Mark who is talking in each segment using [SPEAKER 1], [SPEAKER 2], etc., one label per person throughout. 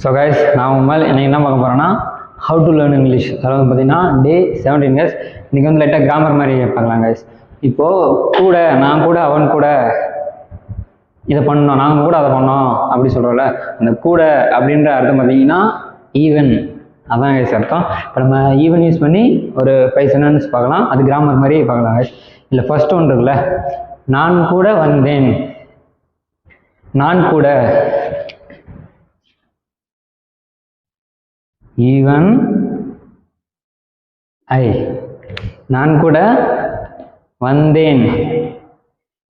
[SPEAKER 1] So guys நான் உங்கள் இன்றைக்கி என்ன பார்க்க போகிறேன்னா ஹவு டு லேர்ன் இங்கிலீஷ். அதாவது பார்த்தீங்கன்னா டே 17 கைஸ். இன்றைக்கி வந்து லைட்டாக கிராமர் மாதிரி பார்க்கலாம் கைஸ். இப்போது கூட நான் கூட அவன் கூட இதை பண்ணோம், நாங்கள் கூட அதை பண்ணோம் அப்படி சொல்கிறோம்ல, அந்த கூட அப்படின்ற அர்த்தம் பார்த்தீங்கன்னா ஈவன், அதான் கைஸ் அர்த்தம். இப்போ நம்ம ஈவன் யூஸ் பண்ணி ஒரு 5 சென்டென்ஸ் பார்க்கலாம், அது கிராமர் மாதிரி பார்க்கலாம் கைஸ். இல்லை ஃபர்ஸ்ட் ஒன்று இருக்குல்ல, நான் கூட வந்தேன், நான் கூட ஈவன் ஐ, நான் கூட வந்தேன்.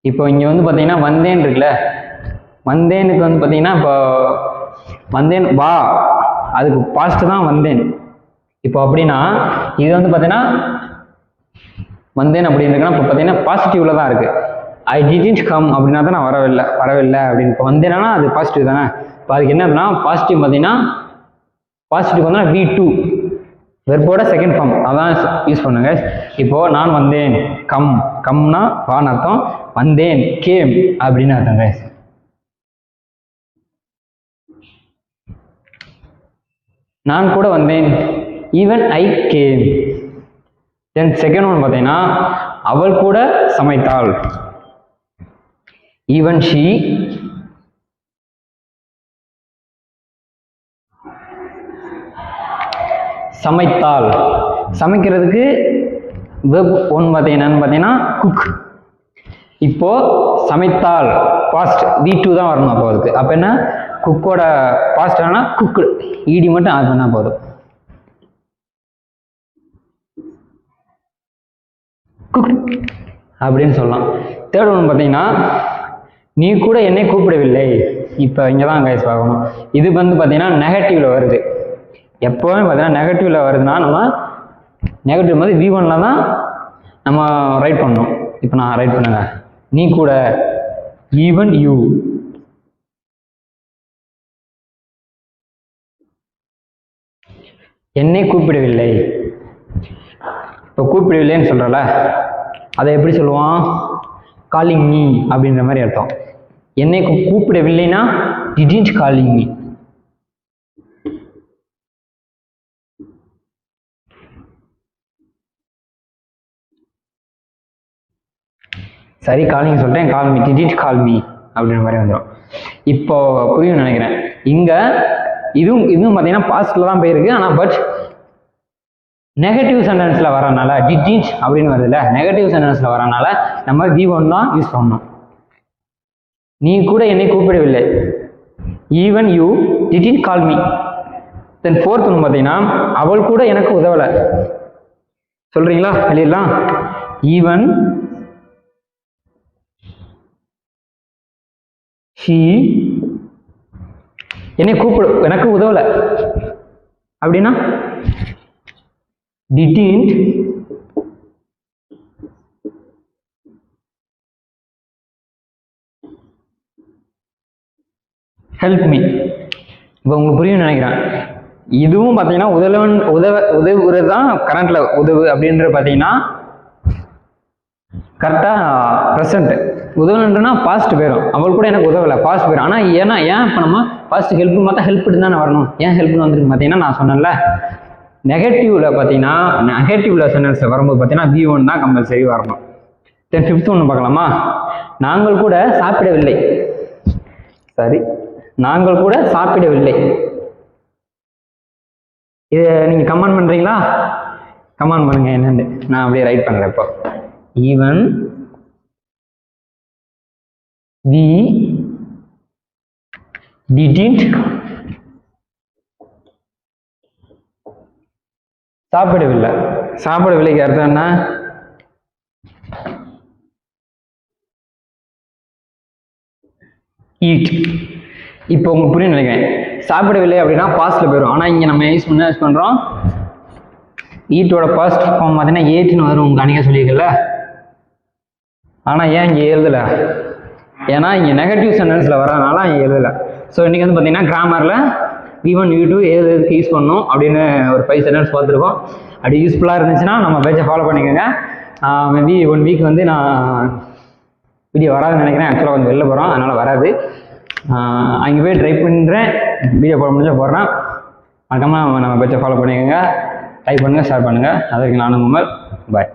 [SPEAKER 1] இப்போ இங்கே வந்து பார்த்தீங்கன்னா வந்தேன் இருக்குல்ல, வந்தேனுக்கு வந்து பார்த்தீங்கன்னா இப்போ வந்தேன் வா, அதுக்கு பாஸ்ட் தான் வந்தேன். இப்போ அப்படின்னா இது வந்து பார்த்தீங்கன்னா வந்தேன் அப்படின்னு இருக்குன்னா இப்போ பார்த்தீங்கன்னா பாசிட்டிவ்ல தான் இருக்கு. ஐ டிடன்ட் கம் அப்படின்னா தான் நான் வரவில்லை அப்படின்னு. இப்போ வந்தேன்னா அது பாசிட்டிவ் தானே. இப்போ அதுக்கு என்ன அப்படின்னா பாசிட்டிவ் பார்த்தீங்கன்னா பாசிட்டிவ் வந்து V2 வெர்போட செகண்ட் ஃபார்ம் அதான் யூஸ் பண்ணுங்க. இப்போ நான் வந்தேன், கம்னா வான்னு அர்த்தம், வந்தேன் கேம் அப்படின்னு அர்த்தம் கைஸ். நான் கூட வந்தேன் even I came. Then second one பார்த்தீங்கன்னா அவள் கூட சமைத்தாள், ஈவன் ஷீ சமைத்தாள். சமைக்கிறதுக்கு வெப் ஒன்று பார்த்தீங்கன்னா குக். இப்போ சமைத்தாள் பாஸ்ட் V2 தான் வரணும். அப்போ அதுக்கு அப்போ என்ன குக்கோட பாஸ்ட் என்னன்னா குக், ஈடி மட்டும் ஆட் பண்ணால் போதும். குக் அப்படின்னு சொல்லலாம். தேர்ட் ஒன்று பார்த்தீங்கன்னா நீ கூட என்னை கூப்பிடவில்லை. இப்போ இங்கே தான் கைஸ் பார்க்கணும். இது வந்து பார்த்தீங்கன்னா நெகட்டிவ்ல வருது. எப்போவுமே பார்த்தீங்கன்னா நெகட்டிவ்ல வருதுன்னா நம்ம நெகட்டிவ் வந்து V1ல தான் நம்ம ரைட் பண்ணணும். இப்போ நான் ரைட் பண்ணுங்க, நீ கூட ஈவன் யூ. என்னை கூப்பிடவில்லை. இப்போ கூப்பிடவில்லைன்னு சொல்கிறல, அதை எப்படி சொல்லுவான், காலிங் மீ அப்படின்ற மாதிரி அர்த்தம். என்னை கூப்பிடவில்லைன்னா டிடன்ட் காலிங் மீ. சரி காலிங் சொல்கிறேன், call me, didn't call me அப்படின்ற மாதிரி வந்துடும். இப்போ புரியும் நினைக்கிறேன். இங்கே இதுவும் பார்த்தீங்கன்னா பாஸ்ட்ல தான் போயிருக்கு. ஆனால் பட் நெகட்டிவ் சென்டென்ஸ்ல வரனால டிடன்ட் அப்படின்னு வருதுல்ல, நெகட்டிவ் சென்டென்ஸ்ல வரனால நம்ம V1 தான் யூஸ் பண்ணணும். நீ கூட என்னை கூப்பிடவில்லை, even you didn't call me. Then fourth ஒன்று பார்த்தீங்கன்னா அவள் கூட எனக்கு உதவலை. சொல்றீங்களா, எழுதிடலாம். ஈவன் ஷீ என்னை எனக்கு உதவலை அப்படின்னா didn't help me. இப்போ உங்களுக்கு புரியும் நினைக்கிறேன். இதுவும் பார்த்தீங்கன்னா உதவுறது தான் கரண்ட்ல உதவு அப்படின்ற பார்த்தீங்கன்னா கரெக்டாக ப்ரெசன்ட். உதவலன்றனா பாஸ்ட் போயிடும். அவள் கூட எனக்கு உதவலை பாஸ்ட் போயிடும். ஆனால் ஏன் இப்போ நம்ம பாஸ்ட் ஹெல்ப்னு பார்த்தா ஹெல்ப்னு தானே வரணும். ஏன் ஹெல்ப்னு வந்துருக்கு பார்த்தீங்கன்னா நான் சொன்னேன்ல, நெகட்டிவ்ல பார்த்தீங்கன்னா நெகட்டிவ்ல சென்டென்ஸ் வரும்போது பார்த்தீங்கன்னா V1 தான் கம்பல்சரி வரணும். தென் ஃபிஃப்த் ஒன்று பார்க்கலாமா, நாங்கள் கூட சாப்பிடவில்லை. சரி, நாங்கள் கூட சாப்பிடவில்லை. இதை நீங்கள் கமெண்ட் பண்ணுறீங்களா? கமெண்ட் பண்ணுங்க என்னன்னு, நான் அப்படியே ரைட் பண்ணுறேன். இப்போ ஈவன் we didn't சாப்பிடவில்லைக்கு அர்த்தம் என்ன, ஈட். இப்போ உங்களுக்கு புரியும் நினைக்கிறேன். சாப்பிடவில்லை அப்படின்னா பாஸ்ட்ல போயிடும். ஆனால் இங்கே நம்ம யூஸ் பண்ணுறோம் ஈட்டோட பாஸ்ட் ஃபார்ம் பார்த்தீங்கன்னா ஏட்னு வரும். உங்க அன்னைக்கு சொல்லியிருக்கல. ஆனால் ஏன் இங்கே எழுதலை, ஏன்னா இங்கே நெகட்டிவ் சென்டென்ஸில் வரதுனால இங்கே எழுதலை. ஸோ இன்றைக்கி வந்து பார்த்தீங்கன்னா கிராமரில் V1 V2 எதுக்கு யூஸ் பண்ணணும் அப்படின்னு ஒரு 5 சென்டென்ஸ் பார்த்துருக்கோம். அப்படி யூஸ்ஃபுல்லாக இருந்துச்சுன்னா நம்ம பேஜை ஃபாலோ பண்ணிக்கோங்க. மேபி 1 வீக் வந்து நான் வீடியோ வராதுன்னு நினைக்கிறேன். ஆக்சுவலாக கொஞ்சம் வெளில போகிறோம், அதனால் வராது. அங்கே போய் ட்ரை பண்ணுறேன். வீடியோ போட முடிஞ்சா போடுறேன். மறக்காம நம்ம பேச்சை ஃபாலோ பண்ணிக்கோங்க, லைக் பண்ணுங்கள், ஷேர் பண்ணுங்கள். அதற்கு நானும் உங்கள் பாய்.